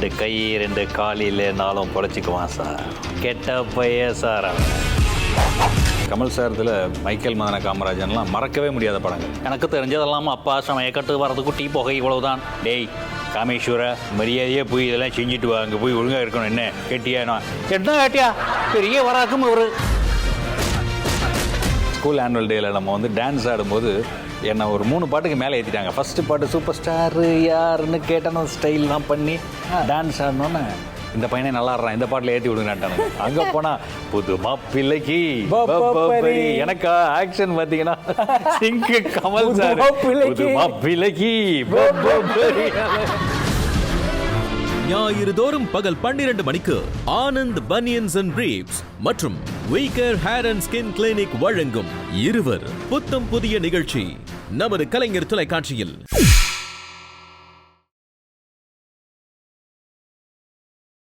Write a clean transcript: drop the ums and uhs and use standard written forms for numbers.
2 கை 2 கால் இல்லைனாலும் பொழைச்சிக்குவான் சார். கெட்ட பையன் சார் அவன். கமல் சார் இதில் மைக்கேல் மதன காமராஜன்லாம் மறக்கவே முடியாத படங்கள். எனக்கு தெரிஞ்சதெல்லாம் அப்பா சமயக்கட்டு வரதுக்கு டீ புகை இவ்வளவுதான். டேய் காமேஸ்வர மரியாதையே போய் இதெல்லாம் செஞ்சுட்டு வா, அங்கே போய் ஒழுங்காக இருக்கணும். என்ன கேட்டியா? நான் என்ன கேட்டியா? பெரிய வராக்கும் ஒரு ஸ்கூல் ஆனுவல் டேயில் நம்ம வந்து டான்ஸ் ஆடும்போது என்னை ஒரு 3 பாட்டுக்கு மேலே ஏற்றிட்டாங்க. ஃபஸ்ட்டு பாட்டு சூப்பர் ஸ்டாரு யாருன்னு கேட்டேன்னு ஸ்டைல்லாம் பண்ணி டான்ஸ் ஆடணுன்னு இந்த பையனே நல்லா ஆடுறான், இந்த பாட்டில் ஏற்றி விடுங்கட்டானு. அங்கே போனால் புது மாப்பிள்ளைக்கு எனக்கு ஆக்ஷன் பார்த்தீங்கன்னா சிங்கு கமல் சார். புது மாப்பிள்ளைக்கு ஞாயிறு தோறும் பகல் 12 மணிக்கு ஆனந்த் பனியன்ஸ் அண்ட் பிரீப்ஸ் மற்றும் weaker hair and skin clinic வழங்கும் இருவர் புத்தம் புதிய நிகழ்ச்சி நமது கலைஞர் தொலைக்காட்சியில்.